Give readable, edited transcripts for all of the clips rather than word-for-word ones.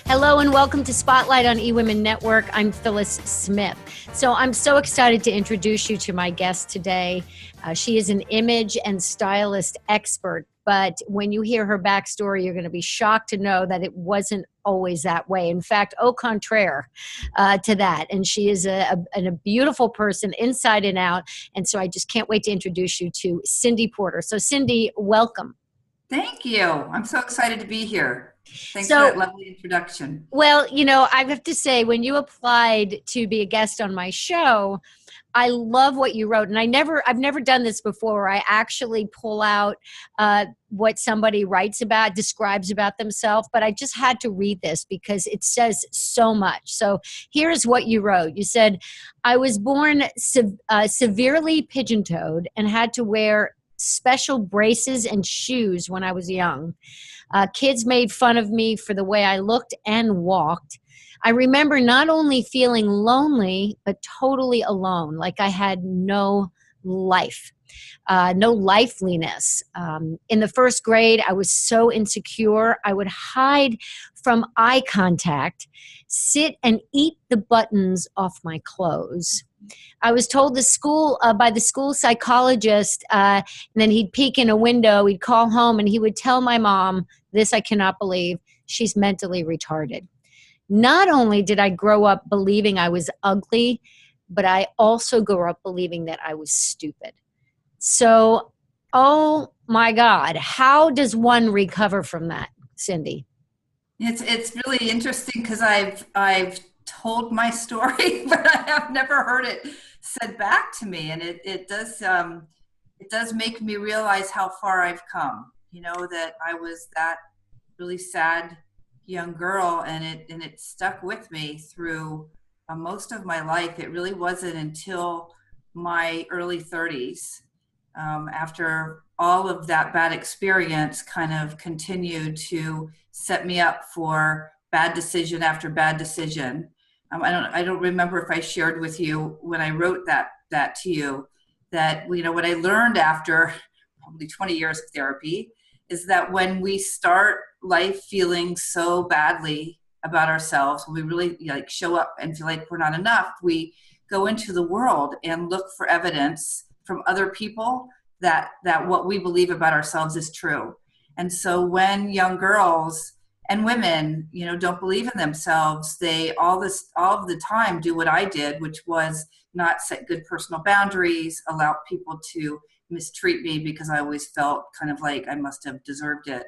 Hello and welcome to Spotlight on eWomen Network. I'm Phyllis Smith. So I'm so excited to introduce you to my guest today. She is an image and stylist expert, but when you hear her backstory, you're going to be shocked to know that it wasn't always that way. In fact, au contraire to that. And she is a beautiful person inside and out. And so I just can't wait to introduce you to Cyndy Porter. So Cyndy, welcome. Thank you. I'm so excited to be here. Thanks for that lovely introduction. Well, you know, I have to say, when you applied to be a guest on my show, I love what you wrote. And I've never done this before, where I actually pull out what somebody describes about themselves. But I just had to read this because it says so much. So here's what you wrote. You said, I was born severely pigeon-toed and had to wear special braces and shoes when I was young. Kids made fun of me for the way I looked and walked. I remember not only feeling lonely, but totally alone, like I had no life, no liveliness. In the first grade, I was so insecure, I would hide from eye contact, sit and eat the buttons off my clothes. I was told by the school psychologist, and then he'd peek in a window, he'd call home, and he would tell my mom, this I cannot believe, she's mentally retarded. Not only did I grow up believing I was ugly, but I also grew up believing that I was stupid. So, oh my God, how does one recover from that, Cyndy? It's really interesting because I've told my story, but I have never heard it said back to me, and it does make me realize how far I've come. You know, that I was that really sad young girl, and it stuck with me through most of my life. It really wasn't until my early 30s, after all of that bad experience kind of continued to set me up for bad decision after bad decision. I don't remember if I shared with you when I wrote that to you, that, you know, what I learned after probably 20 years of therapy is that when we start life feeling so badly about ourselves, when we really show up and feel like we're not enough, we go into the world and look for evidence from other people that what we believe about ourselves is true. And so when young girls and women, you know, don't believe in themselves, they all of the time do what I did, which was not set good personal boundaries, allow people to mistreat me because I always felt kind of like I must have deserved it.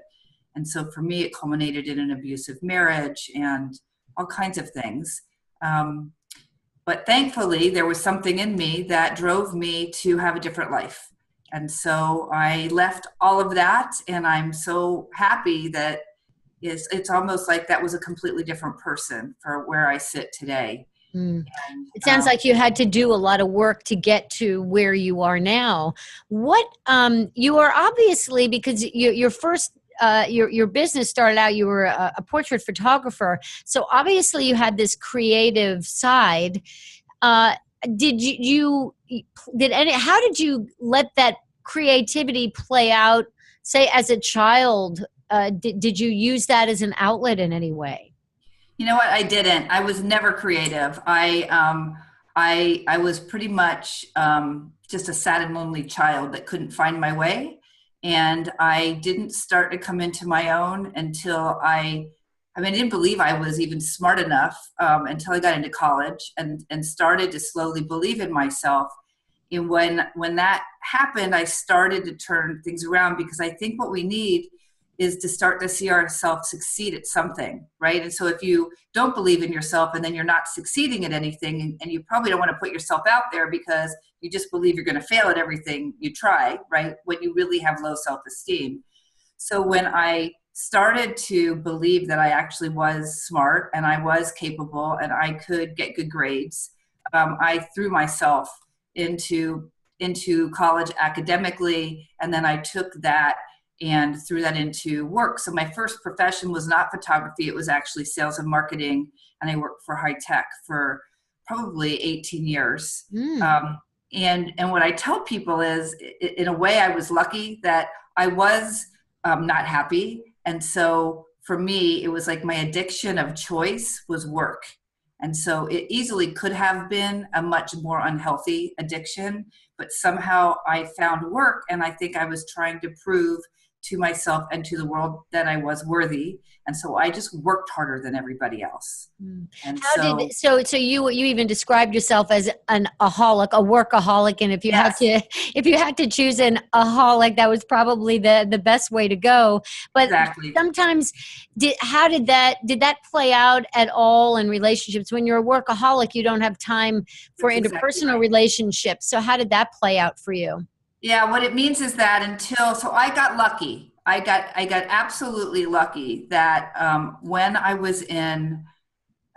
And so for me, it culminated in an abusive marriage and all kinds of things. But thankfully, there was something in me that drove me to have a different life. And so I left all of that, and I'm so happy that it's almost like that was a completely different person for where I sit today. And, it sounds like you had to do a lot of work to get to where you are now. What you are obviously, because your first your business started out, you were a portrait photographer, so obviously you had this creative side. How did you let that creativity play out, say, as a child? Did you use that as an outlet in any way? You know what? I didn't. I was never creative. I was pretty much just a sad and lonely child that couldn't find my way. And I didn't start to come into my own until I didn't believe I was even smart enough until I got into college and started to slowly believe in myself. And when that happened, I started to turn things around, because I think what we need is to start to see ourselves succeed at something, right? And so if you don't believe in yourself and then you're not succeeding at anything, and you probably don't want to put yourself out there because you just believe you're going to fail at everything you try, right? When you really have low self-esteem. So when I started to believe that I actually was smart and I was capable and I could get good grades, I threw myself into college academically, and then I took that and threw that into work. So my first profession was not photography, it was actually sales and marketing, and I worked for high tech for probably 18 years. And what I tell people is, in a way, I was lucky that I was not happy. And so for me, it was like my addiction of choice was work. And so it easily could have been a much more unhealthy addiction, but somehow I found work, and I think I was trying to prove to myself and to the world that I was worthy. And so I just worked harder than everybody else. And How so, did so you even described yourself as an aholic, a workaholic, and if you had yes, to if you had to choose an aholic, that was probably the best way to go. But exactly. sometimes, did that play out at all in relationships? When you're a workaholic, you don't have time for That's exactly interpersonal right. relationships. So how did that play out for you? Yeah, what it means is that so I got lucky. I got absolutely lucky that when I was in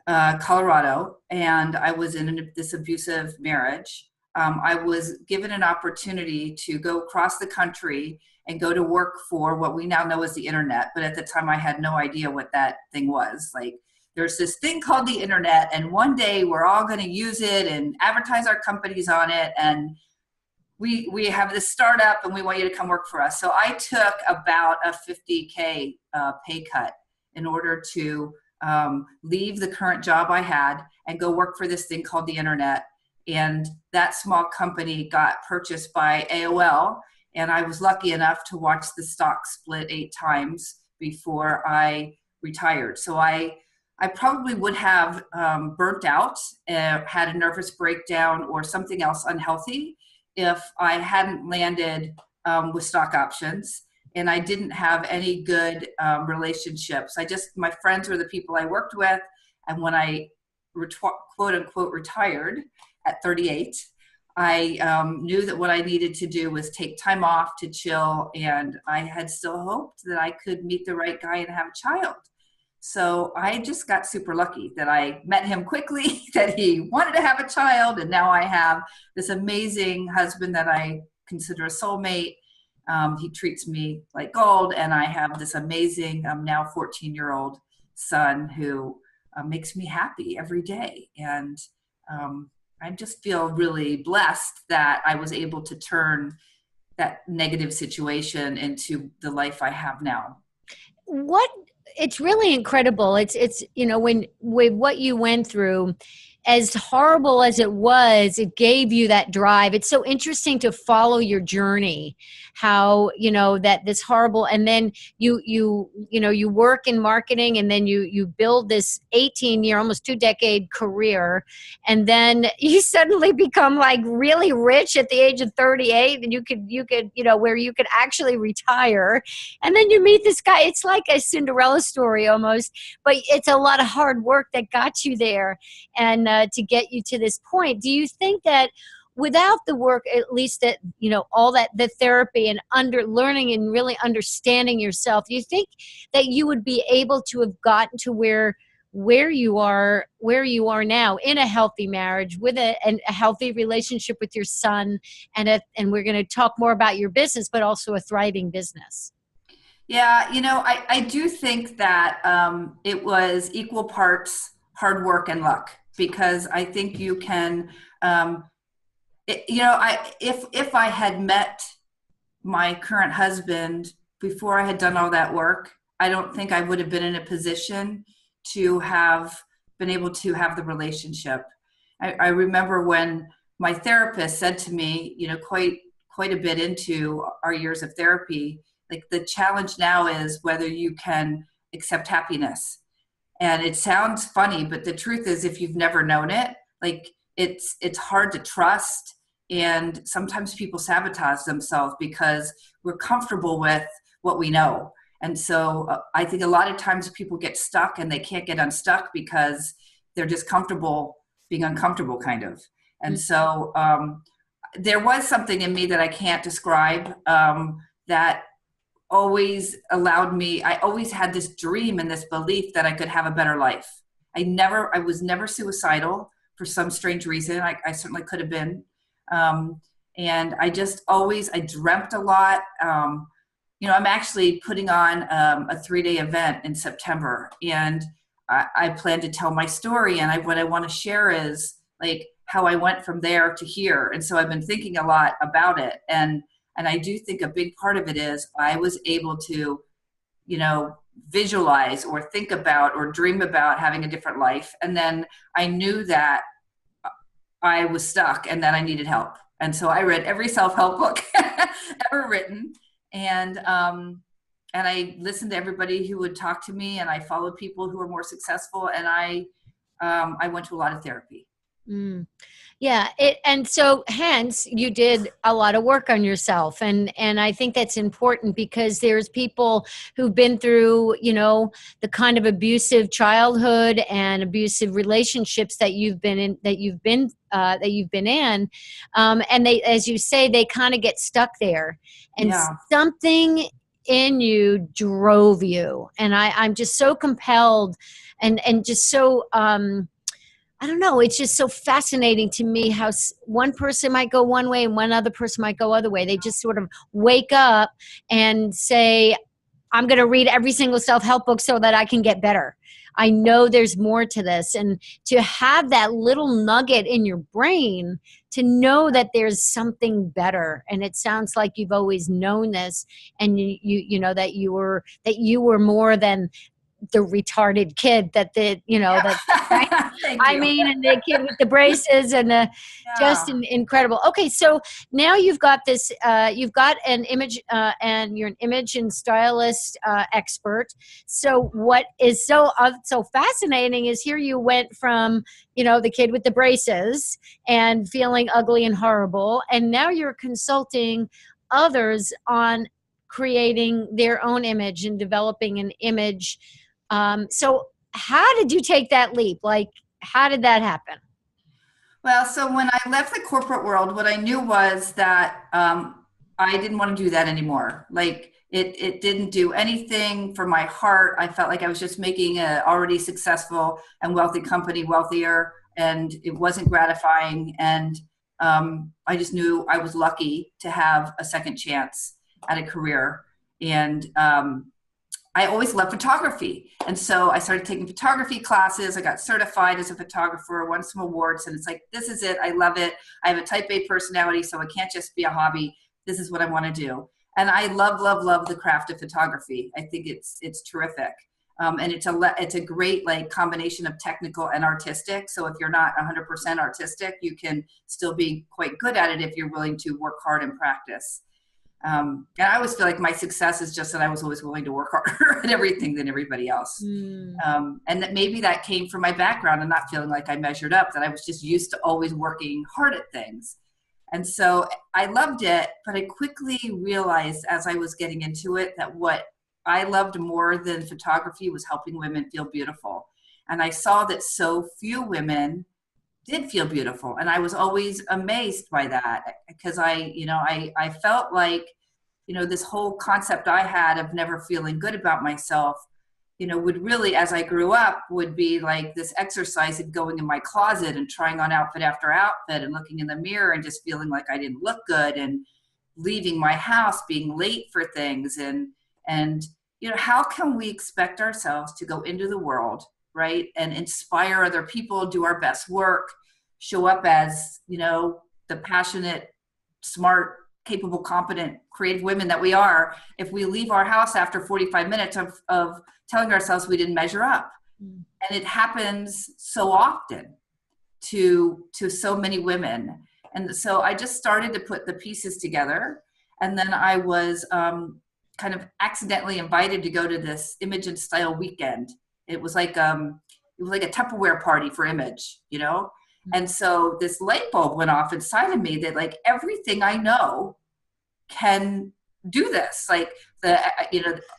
Colorado and I was in this abusive marriage, I was given an opportunity to go across the country and go to work for what we now know as the internet. But at the time, I had no idea what that thing was. Like, there's this thing called the internet, and one day we're all going to use it and advertise our companies on it. And we have this startup and we want you to come work for us. So I took about a 50K pay cut in order to leave the current job I had and go work for this thing called the internet. And that small company got purchased by AOL. And I was lucky enough to watch the stock split 8 times before I retired. So I probably would have burnt out, had a nervous breakdown or something else unhealthy if I hadn't landed with stock options, and I didn't have any good relationships. My friends were the people I worked with. And when I quote unquote retired at 38, I knew that what I needed to do was take time off to chill. And I had still hoped that I could meet the right guy and have a child. So I just got super lucky that I met him quickly, that he wanted to have a child, and now I have this amazing husband that I consider a soulmate. He treats me like gold, and I have this amazing, now 14-year-old son who makes me happy every day. And I just feel really blessed that I was able to turn that negative situation into the life I have now. What It's really incredible. It's when with what you went through, as horrible as it was, it gave you that drive. It's so interesting to follow your journey, how that this horrible, and then you work in marketing, and then you build this 18-year, almost 2-decade career, and then you suddenly become like really rich at the age of 38, and you could where you could actually retire, and then you meet this guy. It's like a Cinderella story almost, but it's a lot of hard work that got you there, and to get you to this point. Do you think that without the work, at least that all that the therapy and under learning and really understanding yourself, do you think that you would be able to have gotten to where you are now, in a healthy marriage with a healthy relationship with your son, and we're going to talk more about your business, but also a thriving business? Yeah, I do think that it was equal parts hard work and luck, because I think you can, if I had met my current husband before I had done all that work, I don't think I would have been in a position to have been able to have the relationship. I remember when my therapist said to me, quite a bit into our years of therapy, like, the challenge now is whether you can accept happiness. And it sounds funny, but the truth is, if you've never known it, like, it's hard to trust. And sometimes people sabotage themselves because we're comfortable with what we know. And so I think a lot of times people get stuck and they can't get unstuck because they're just comfortable being uncomfortable, kind of. And so there was something in me that I can't describe, that always allowed me, I always had this dream and this belief that I could have a better life. I was never suicidal for some strange reason. I certainly could have been. And I dreamt a lot. I'm actually putting on a 3-day event in September, and I plan to tell my story. And what I want to share is, like, how I went from there to here. And so I've been thinking a lot about it. And I do think a big part of it is I was able to, you know, visualize or think about or dream about having a different life. And then I knew that I was stuck and that I needed help. And so I read every self-help book ever written. And I listened to everybody who would talk to me, and I followed people who were more successful. And I went to a lot of therapy. Mm. Yeah. And so hence you did a lot of work on yourself. And I think that's important because there's people who've been through, you know, the kind of abusive childhood and abusive relationships that you've been in, that you've been in. And they, as you say, they kind of get stuck there, and Yeah. something in you drove you. And I'm just so compelled and just so, I don't know. It's just so fascinating to me how one person might go one way and one other person might go other way. They just sort of wake up and say, I'm going to read every single self-help book so that I can get better. I know there's more to this. And to have that little nugget in your brain to know that there's something better. And it sounds like you've always known this, and you know that you were more than the retarded kid that Yeah. that right? Thank I you. mean, and the kid with the braces and the just Yeah. incredible. Okay, so now you've got this, you've got an image, and you're an image and stylist expert. So what is so fascinating is here you went from, you know, the kid with the braces and feeling ugly and horrible, and now you're consulting others on creating their own image and developing an image. So how did you take that leap? Like, how did that happen? Well, so when I left the corporate world, what I knew was that I didn't want to do that anymore. Like it didn't do anything for my heart. I felt like I was just making a already successful and wealthy company wealthier, and it wasn't gratifying. And I just knew I was lucky to have a second chance at a career. And I always loved photography. And so I started taking photography classes. I got certified as a photographer, won some awards, and it's like, this is it. I love it. I have a type A personality, so it can't just be a hobby. This is what I want to do. And I love, love, love the craft of photography. I think it's terrific. And it's a great like combination of technical and artistic. So if you're not 100% artistic, you can still be quite good at it if you're willing to work hard and practice. And I always feel like my success is just that I was always willing to work harder at everything than everybody else. And that maybe that came from my background and not feeling like I measured up, that I was just used to always working hard at things. And so I loved it, but I quickly realized as I was getting into it that what I loved more than photography was helping women feel beautiful. And I saw that so few women did feel beautiful. And I was always amazed by that because I felt like, you know, this whole concept I had of never feeling good about myself, you know, would really, as I grew up, would be like this exercise of going in my closet and trying on outfit after outfit and looking in the mirror and just feeling like I didn't look good, and leaving my house, being late for things. And, you know, how can we expect ourselves to go into the world, right, and inspire other people, do our best work, show up as, you know, the passionate, smart, capable, competent, creative women that we are, if we leave our house after 45 minutes of telling ourselves we didn't measure up? And it happens so often to so many women. And so I just started to put the pieces together. And then I was kind of accidentally invited to go to this image and style weekend. It was like a Tupperware party for image, you know? And so this light bulb went off inside of me that like everything I know can do this. Like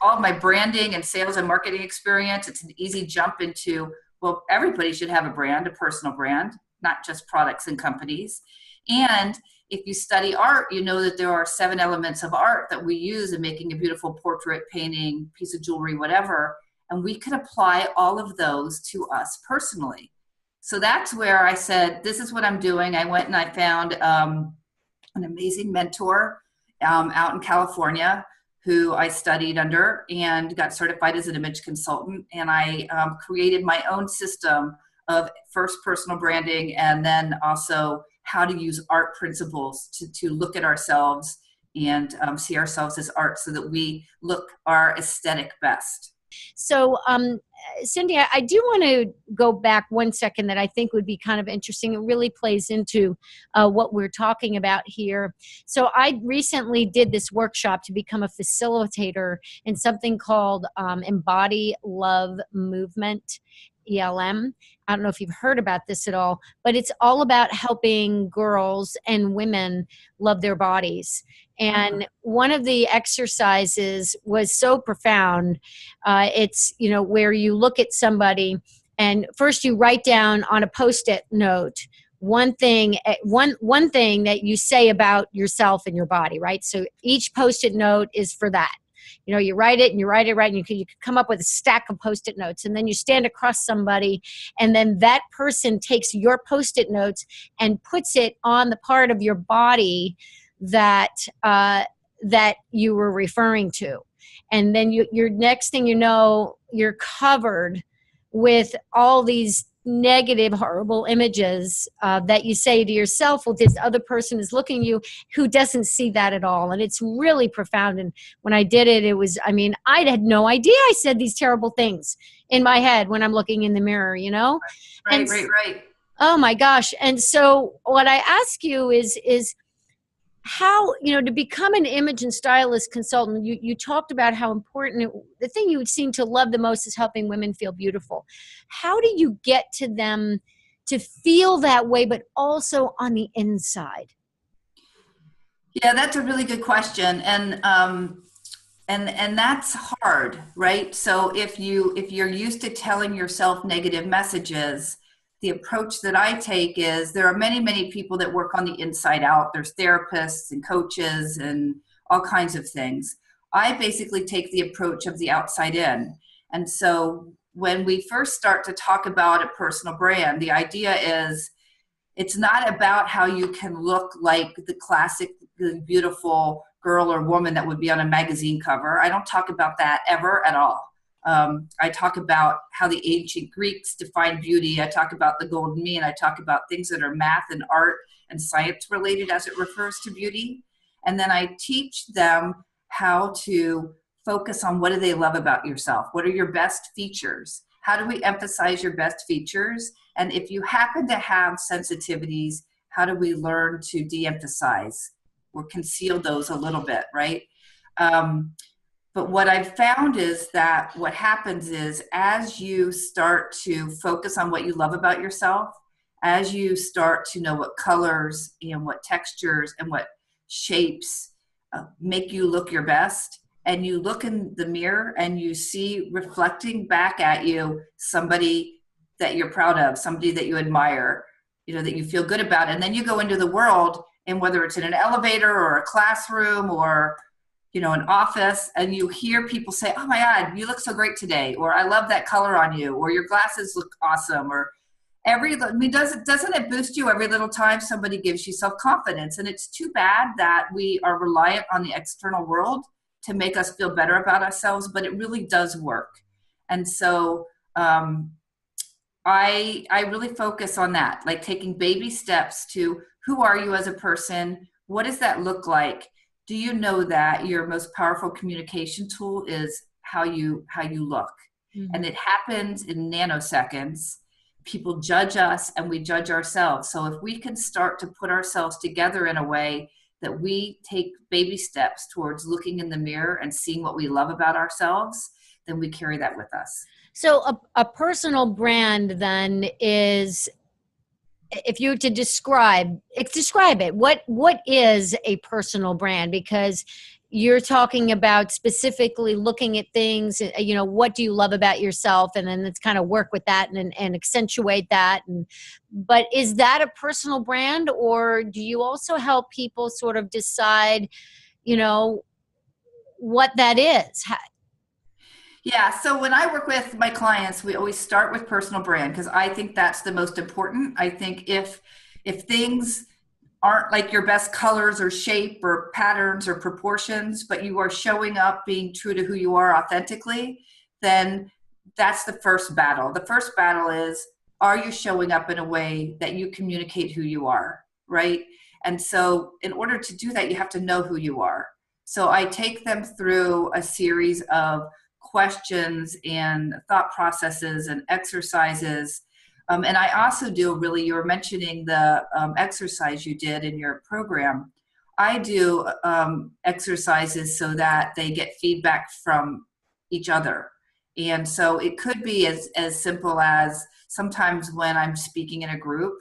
all my branding and sales and marketing experience, it's an easy jump into, well, everybody should have a brand, a personal brand, not just products and companies. And if you study art, you know that there are 7 elements of art that we use in making a beautiful portrait, painting, piece of jewelry, whatever. And we can apply all of those to us personally. So that's where I said, this is what I'm doing. I went and I found an amazing mentor out in California who I studied under and got certified as an image consultant. And I created my own system of first personal branding, and then also how to use art principles to look at ourselves and see ourselves as art so that we look our aesthetic best. So, Cyndy, I do want to go back one second that I think would be kind of interesting. It really plays into what we're talking about here. So I recently did this workshop to become a facilitator in something called Embody Love Movement, ELM. I don't know if you've heard about this at all, but it's all about helping girls and women love their bodies. And one of the exercises was so profound. It's, you know, where you look at somebody and first you write down on a Post-it note one thing that you say about yourself and your body, right? So each Post-it note is for that. You know, you write it and you write it right, and you can come up with a stack of Post-it notes, and then you stand across somebody, and then that person takes your Post-it notes and puts it on the part of your body that that you were referring to. And then your next thing you know, you're covered with all these negative, horrible images that you say to yourself, well, this other person is looking at you who doesn't see that at all. And it's really profound. And when I did it, it was, I mean, I had no idea I said these terrible things in my head when I'm looking in the mirror, you know? Right. Oh my gosh. And so what I ask you is how, you know, to become an image and stylist consultant, you talked about how important the thing you would seem to love the most is helping women feel beautiful. How do you get to them to feel that way, but also on the inside? Yeah, that's a really good question. And that's hard, right? So if you're used to telling yourself negative messages, the approach that I take is there are many, many people that work on the inside out. There's therapists and coaches and all kinds of things. I basically take the approach of the outside in. And so when we first start to talk about a personal brand, the idea is it's not about how you can look like the classic, the beautiful girl or woman that would be on a magazine cover. I don't talk about that ever at all. I talk about how the ancient Greeks defined beauty. I talk about the golden mean. I talk about things that are math and art and science related as it refers to beauty. And then I teach them how to focus on what do they love about yourself? What are your best features? How do we emphasize your best features? And if you happen to have sensitivities, how do we learn to de-emphasize or conceal those a little bit, right? But what I've found is that what happens is as you start to focus on what you love about yourself, as you start to know what colors and what textures and what shapes make you look your best, and you look in the mirror and you see reflecting back at you somebody that you're proud of, somebody that you admire, you know, that you feel good about, and then you go into the world, and whether it's in an elevator or a classroom or you know, an office, and you hear people say, oh my God, you look so great today, or I love that color on you, or your glasses look awesome, or doesn't it boost you every little time somebody gives you self-confidence? And it's too bad that we are reliant on the external world to make us feel better about ourselves, but it really does work. And so I really focus on that, like taking baby steps to who are you as a person? What does that look like? Do you know that your most powerful communication tool is how you look? Mm-hmm. And it happens in nanoseconds. People judge us and we judge ourselves. So if we can start to put ourselves together in a way that we take baby steps towards looking in the mirror and seeing what we love about ourselves, then we carry that with us. So a personal brand then is, if you were to describe it, what is a personal brand? Because you're talking about specifically looking at things, you know, what do you love about yourself? And then let's kind of work with that and accentuate that. But is that a personal brand, or do you also help people sort of decide, you know, what that is? Yeah, so when I work with my clients, we always start with personal brand because I think that's the most important. I think if things aren't like your best colors or shape or patterns or proportions, but you are showing up being true to who you are authentically, then that's the first battle. The first battle is, are you showing up in a way that you communicate who you are, right? And so in order to do that, you have to know who you are. So I take them through a series of questions and thought processes and exercises. And I also do really, you were mentioning the exercise you did in your program. I do exercises so that they get feedback from each other. And so it could be as simple as sometimes when I'm speaking in a group,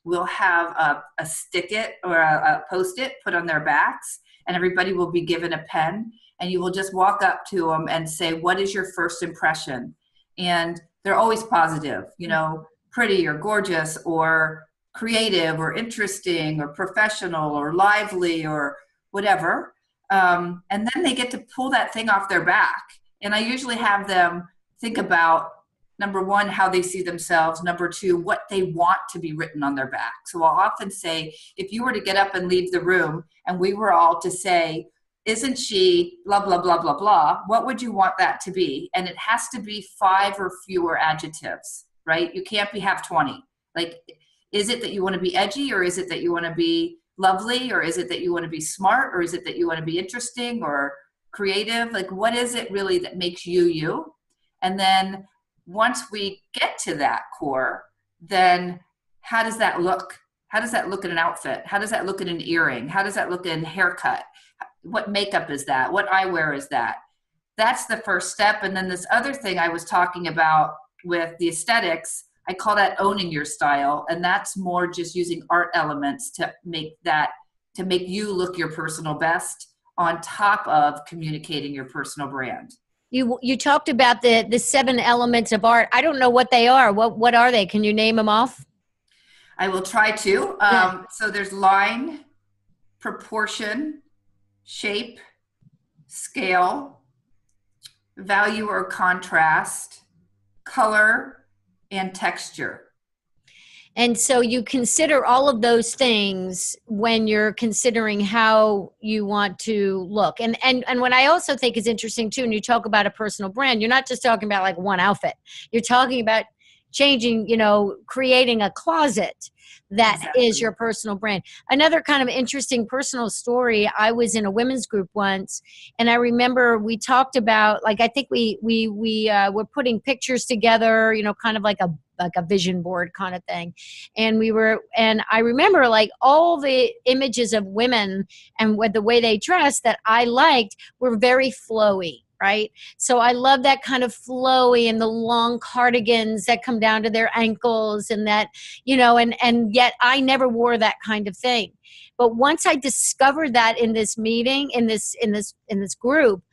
we'll have a stick-it or a post-it put on their backs, and everybody will be given a pen, and you will just walk up to them and say, what is your first impression? And they're always positive, you know, pretty or gorgeous or creative or interesting or professional or lively or whatever. And then they get to pull that thing off their back. And I usually have them think about, number one, how they see themselves. Number two, what they want to be written on their back. So I'll often say, if you were to get up and leave the room and we were all to say, isn't she blah, blah, blah, blah, blah, what would you want that to be? And it has to be 5 or fewer adjectives, right? You can't have 20. Like, is it that you want to be edgy, or is it that you want to be lovely, or is it that you want to be smart, or is it that you want to be interesting or creative? Like, what is it really that makes you you? And then once we get to that core, then how does that look? How does that look in an outfit? How does that look in an earring? How does that look in haircut? What makeup is that? What eyewear is that? That's the first step. And then this other thing I was talking about with the aesthetics, I call that owning your style. And that's more just using art elements to make you look your personal best on top of communicating your personal brand. You talked about the 7 elements of art. I don't know what they are. What are they? Can you name them off? I will try to. So there's line, proportion, shape, scale, value or contrast, color, and texture. And so you consider all of those things when you're considering how you want to look. And what I also think is interesting too, when you talk about a personal brand, you're not just talking about like one outfit. You're talking about changing, creating a closet that Exactly. is your personal brand. Another kind of interesting personal story, I was in a women's group once, and I remember we talked about, like, I think we were putting pictures together, kind of like a vision board kind of thing. And I remember like all the images of women and with the way they dressed that I liked were very flowy. Right. So I love that kind of flowy and the long cardigans that come down to their ankles and that, and yet I never wore that kind of thing. But once I discovered that in this meeting, in this group,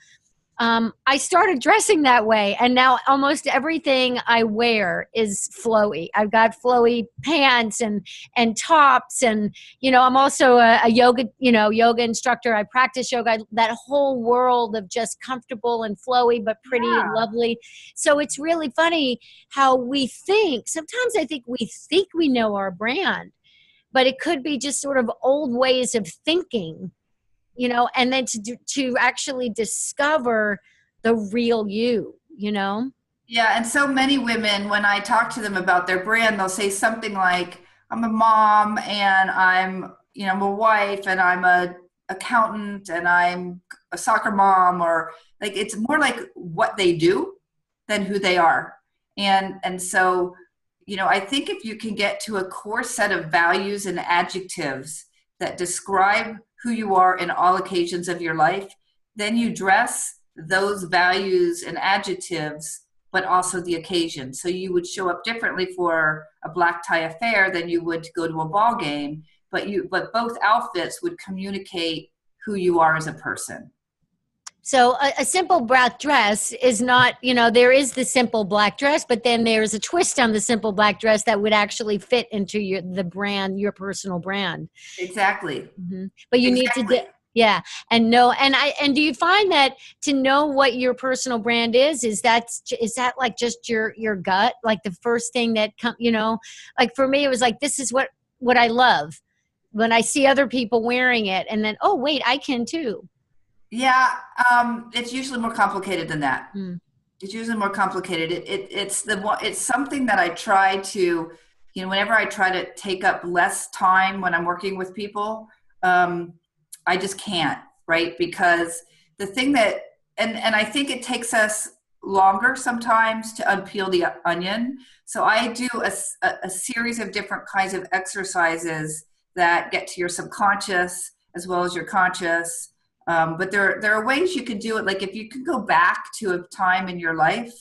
I started dressing that way. And now almost everything I wear is flowy. I've got flowy pants and tops. And, I'm also a yoga instructor. I practice yoga. That whole world of just comfortable and flowy, but pretty and lovely. So it's really funny how we think. Sometimes I think we know our brand, but it could be just sort of old ways of thinking. And then to actually discover the real you. Yeah, and so many women, when I talk to them about their brand, they'll say something like, I'm a mom and I'm a wife and I'm a accountant and I'm a soccer mom, or like, it's more like what they do than who they are. And so, I think if you can get to a core set of values and adjectives that describe who you are in all occasions of your life, then you dress those values and adjectives, but also the occasion. So you would show up differently for a black tie affair than you would to go to a ball game, but both outfits would communicate who you are as a person. So a simple black dress is not, there is the simple black dress, but then there's a twist on the simple black dress that would actually fit into the brand, your personal brand. Exactly. Mm-hmm. But you need to, yeah. And do you find that to know what your personal brand is that like just your gut? Like the first thing that like for me, it was like, this is what I love when I see other people wearing it, and then, oh wait, I can too. Yeah, it's usually more complicated than that. It's usually more complicated. It's something that I try to, whenever I try to take up less time when I'm working with people, I just can't, right? Because the thing that, and I think it takes us longer sometimes to unpeel the onion. So I do a series of different kinds of exercises that get to your subconscious as well as your conscious. But there are ways you can do it. Like if you could go back to a time in your life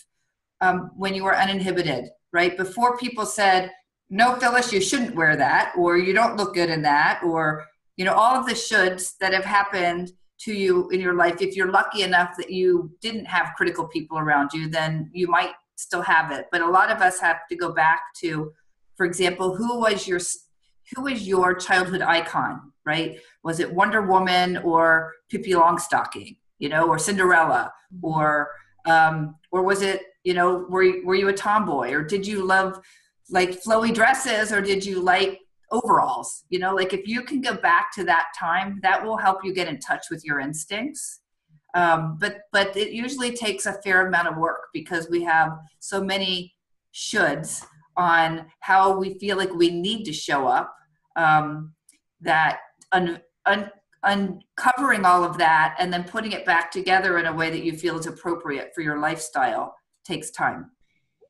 when you were uninhibited, right? Before people said, no, Phyllis, you shouldn't wear that, or you don't look good in that, or, all of the shoulds that have happened to you in your life. If you're lucky enough that you didn't have critical people around you, then you might still have it. But a lot of us have to go back to, for example, who was your childhood icon, right? Was it Wonder Woman or Pippi Longstocking, or Cinderella, or was it, were you a tomboy, or did you love like flowy dresses, or did you like overalls? Like if you can go back to that time, that will help you get in touch with your instincts. But it usually takes a fair amount of work because we have so many shoulds on how we feel like we need to show up, that uncovering all of that and then putting it back together in a way that you feel is appropriate for your lifestyle takes time.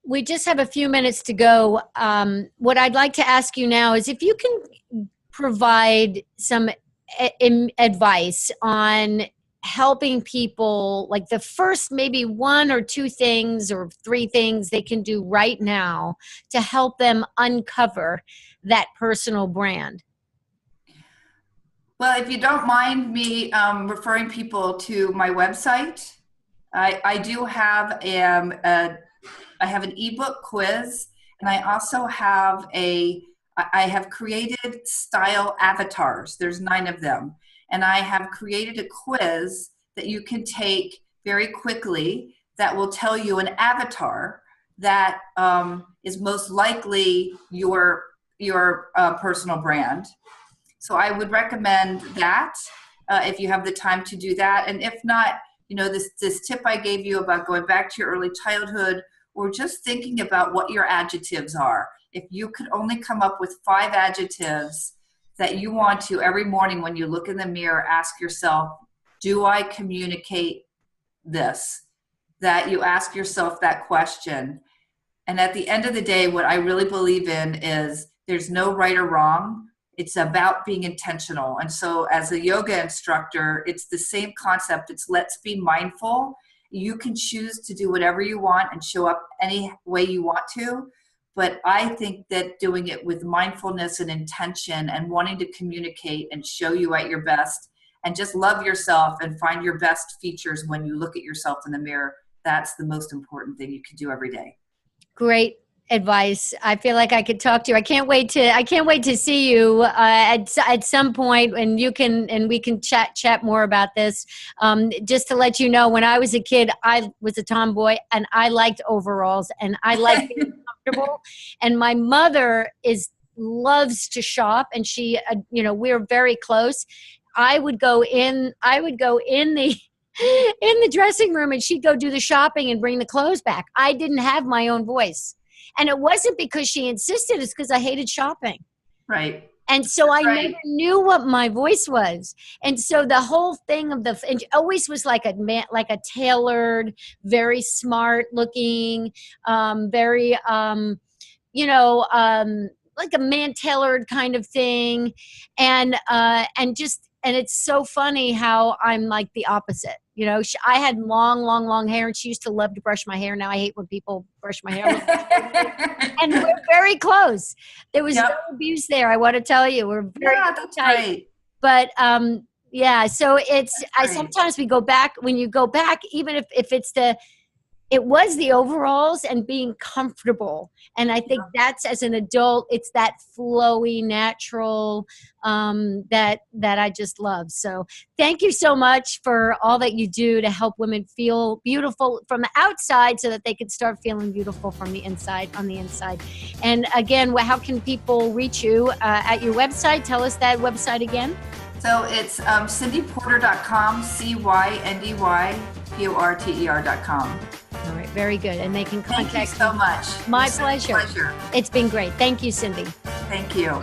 We just have a few minutes to go. What I'd like to ask you now is if you can provide some advice on helping people, like the first maybe 1 or 2 things or 3 things they can do right now to help them uncover that personal brand. Well, if you don't mind me referring people to my website, I do have I have an ebook quiz, and I also have I have created style avatars. There's 9 of them. And I have created a quiz that you can take very quickly that will tell you an avatar that is most likely your personal brand. So I would recommend that if you have the time to do that. And if not, this tip I gave you about going back to your early childhood, or just thinking about what your adjectives are. If you could only come up with 5 adjectives that you want to every morning when you look in the mirror, ask yourself, do I communicate this? That you ask yourself that question. And at the end of the day, what I really believe in is there's no right or wrong. It's about being intentional. And so as a yoga instructor, it's the same concept. It's let's be mindful. You can choose to do whatever you want and show up any way you want to. But I think that doing it with mindfulness and intention and wanting to communicate and show you at your best and just love yourself and find your best features when you look at yourself in the mirror, that's the most important thing you can do every day. Great advice. I feel like I could talk to you. I can't wait to see you at some point, and we can chat more about this. Just to let you know, when I was a kid, I was a tomboy and I liked overalls and I liked being comfortable. And my mother loves to shop, and she, we're very close. I would go in the in the dressing room, and she'd go do the shopping and bring the clothes back. I didn't have my own voice. And it wasn't because she insisted, it's because I hated shopping. Right. And so I never knew what my voice was. And so the whole thing of it always was like a tailored, very smart looking, very, like a man-tailored kind of thing. And it's so funny how I'm like the opposite. I had long hair, and she used to love to brush my hair. Now I hate when people brush my hair. And we're very close. There was no abuse there, I want to tell you. We're very that's tight. Right. But so sometimes we go back, when you go back, even if it was the overalls and being comfortable. And I think that's, as an adult, it's that flowy, natural, that I just love. So thank you so much for all that you do to help women feel beautiful from the outside so that they can start feeling beautiful from the inside, on the inside. And again, how can people reach you at your website? Tell us that website again. So it's cyndyporter.com, CYNDYPORTER.com. All right. Very good. And they can contact Thank you so much. My It was such a pleasure. pleasure. It's been great. Thank you, Cyndy. Thank you.